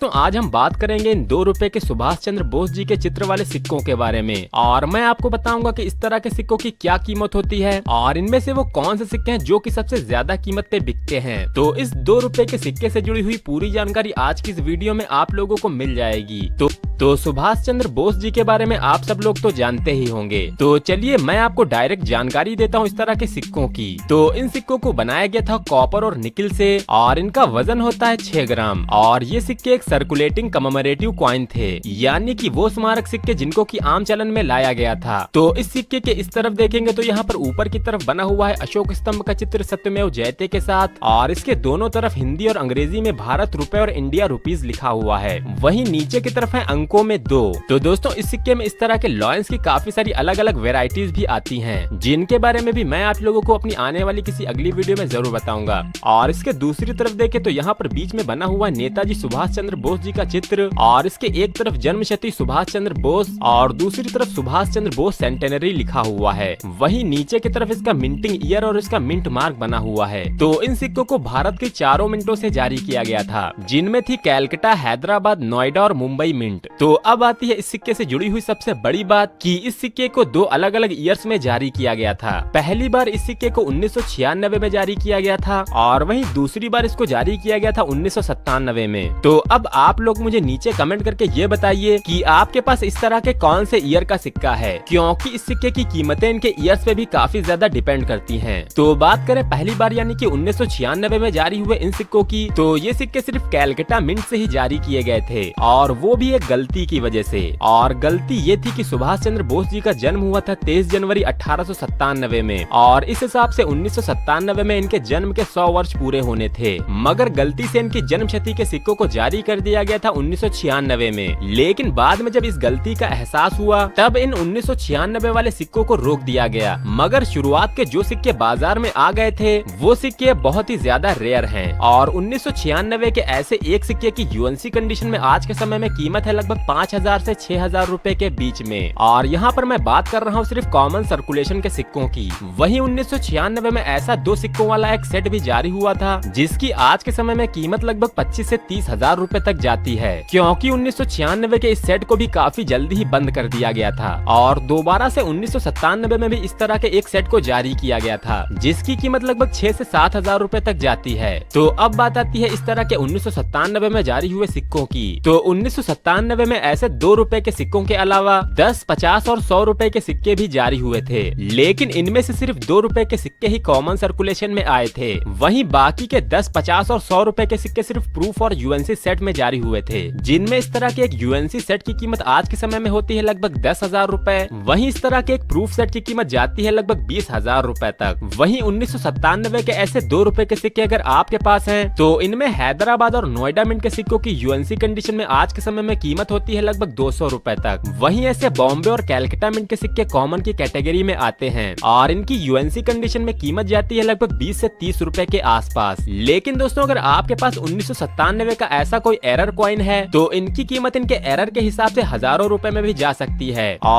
तो आज हम बात करेंगे इन 2 रुपए के सुभाष चंद्र बोस जी के चित्र वाले सिक्कों के बारे में और मैं आपको बताऊंगा कि इस तरह के सिक्कों की क्या कीमत होती है और इनमें से वो कौन से सिक्के हैं जो कि सबसे ज्यादा कीमत पे बिकते हैं। तो इस 2 रुपए के सिक्के से जुड़ी हुई पूरी जानकारी आज की इस वीडियो में आप लोगों को मिल जाएगी। तो सुभाष चंद्र बोस जी के बारे में आप सब लोग तो जानते ही होंगे। तो चलिए मैं आपको डायरेक्ट जानकारी देता हूँ इस तरह के सिक्कों की। तो इन सिक्कों को बनाया गया था कॉपर और निकिल से और इनका वजन होता है 6 ग्राम और ये सिक्के एक सर्कुलेटिंग कमेमोरेटिव कॉइन थे, यानी कि वो स्मारक सिक्के जिनको की आम चलन में लाया गया था। तो इस सिक्के के इस तरफ देखेंगे तो यहाँ पर ऊपर की तरफ बना हुआ है अशोक स्तंभ का चित्र सत्यमेव जयते के साथ और इसके दोनों तरफ हिंदी और अंग्रेजी में भारत रुपए और इंडिया रुपीज लिखा हुआ है। वहीं नीचे की तरफ है अंकों में 2। तो दोस्तों इस सिक्के में इस तरह के लॉयंस की काफी सारी अलग अलग वेराइटीज भी आती हैं, जिनके बारे में भी मैं आप लोगों को अपनी आने वाली किसी अगली वीडियो में जरूर बताऊंगा। और इसके दूसरी तरफ देखे तो यहाँ पर बीच में बना हुआ नेताजी सुभाष चंद्र बोस जी का चित्र और इसके एक तरफ जन्मशती सुभाष चंद्र बोस और दूसरी तरफ सुभाष चंद्र बोस सेंटेनरी लिखा हुआ है। वहीं नीचे की तरफ इसका मिंटिंग ईयर और इसका मिंट मार्क बना हुआ है। तो इन सिक्कों को भारत के 4 मिंटों से जारी किया गया था, जिनमें थी कैलकाटा, हैदराबाद, नोएडा और मुंबई मिंट। तो अब आती है इस सिक्के से जुड़ी हुई सबसे बड़ी बात कि इस सिक्के को 2 अलग अलग ईयर्स में जारी किया गया था। पहली बार इस सिक्के को 1996 में जारी किया गया था और वहीं दूसरी बार इसको जारी किया गया था 1997 में। तो अब आप लोग मुझे नीचे कमेंट करके ये बताइए कि आपके पास इस तरह के कौन से ईयर का सिक्का है, क्योंकि इस सिक्के की कीमतें इनके ईयर्स पे भी काफी ज्यादा डिपेंड करती हैं। तो बात करें पहली बार यानी कि 1996 में जारी हुए इन सिक्कों की, तो ये सिक्के सिर्फ कैलकाटा मिंट से ही जारी किए गए थे और वो भी एक गलती की वजह से। और गलती ये थी कि सुभाष चंद्र बोस जी का जन्म हुआ था 23 जनवरी 1897 में और इस हिसाब से 1997 में इनके जन्म के 100 वर्ष पूरे होने थे। मगर गलती से इनकी जन्मशती के सिक्कों को जारी कर दिया गया था 1996 में, लेकिन बाद में जब इस गलती का एहसास हुआ तब इन 1996 वाले सिक्कों को रोक दिया गया। मगर शुरुआत के जो सिक्के बाजार में आ गए थे वो सिक्के बहुत ही ज्यादा रेयर हैं और 1996 के ऐसे एक सिक्के की यूएनसी कंडीशन में आज के समय में कीमत है लगभग 5000 से 6000 रुपए के बीच में। और यहाँ पर मैं बात कर रहा हूँ सिर्फ कॉमन सर्कुलेशन के सिक्कों की। वहीं 1996 में ऐसा 2 सिक्कों वाला एक सेट भी जारी हुआ था जिसकी आज के समय में कीमत लगभग 25 से 30 हजार रुपए तक जाती है, क्योंकि 1996 के इस सेट को भी काफी जल्दी ही बंद कर दिया गया था और दोबारा से 1997 में भी इस तरह के एक सेट को जारी किया गया था जिसकी कीमत लगभग 6 से 7 हजार रुपए तक जाती है। तो अब बात आती है इस तरह के 1997 में जारी हुए सिक्कों की। तो 1997 में ऐसे 2 रुपए के सिक्कों के अलावा 10, 50 और 100 रुपए के सिक्के भी जारी हुए थे, लेकिन इनमें से सिर्फ 2 रुपए के सिक्के ही कॉमन सर्कुलेशन में आए थे। वहीं बाकी के 10, 50 और 100 रुपए के सिक्के सिर्फ प्रूफ और यूएनसी सेट में जारी हुए थे, जिनमें इस तरह के एक यूएनसी सेट की कीमत आज के समय में होती है लगभग 10,000 रुपए। वहीं इस तरह के एक प्रूफ सेट की कीमत जाती है लगभग 20,000 रुपए तक। वहीं 1997 के ऐसे 2 रुपए के सिक्के अगर आपके पास हैं, तो इनमें हैदराबाद और नोएडा मिंट के सिक्कों की यूएनसी कंडीशन में आज के समय में कीमत होती है लगभग 200 रुपए तक। वहीं ऐसे बॉम्बे और कैलकाटा मिंट के सिक्के कॉमन की कैटेगरी में आते हैं और इनकी यूएनसी कंडीशन में कीमत जाती है लगभग 20 से 30 रुपए के आसपास। लेकिन दोस्तों अगर आपके पास 1997 का ऐसा कोई एरर कॉइन है तो इनकी कीमत इनके एरर के हिसाब से हजारों रुपए में भी जा सकती है। और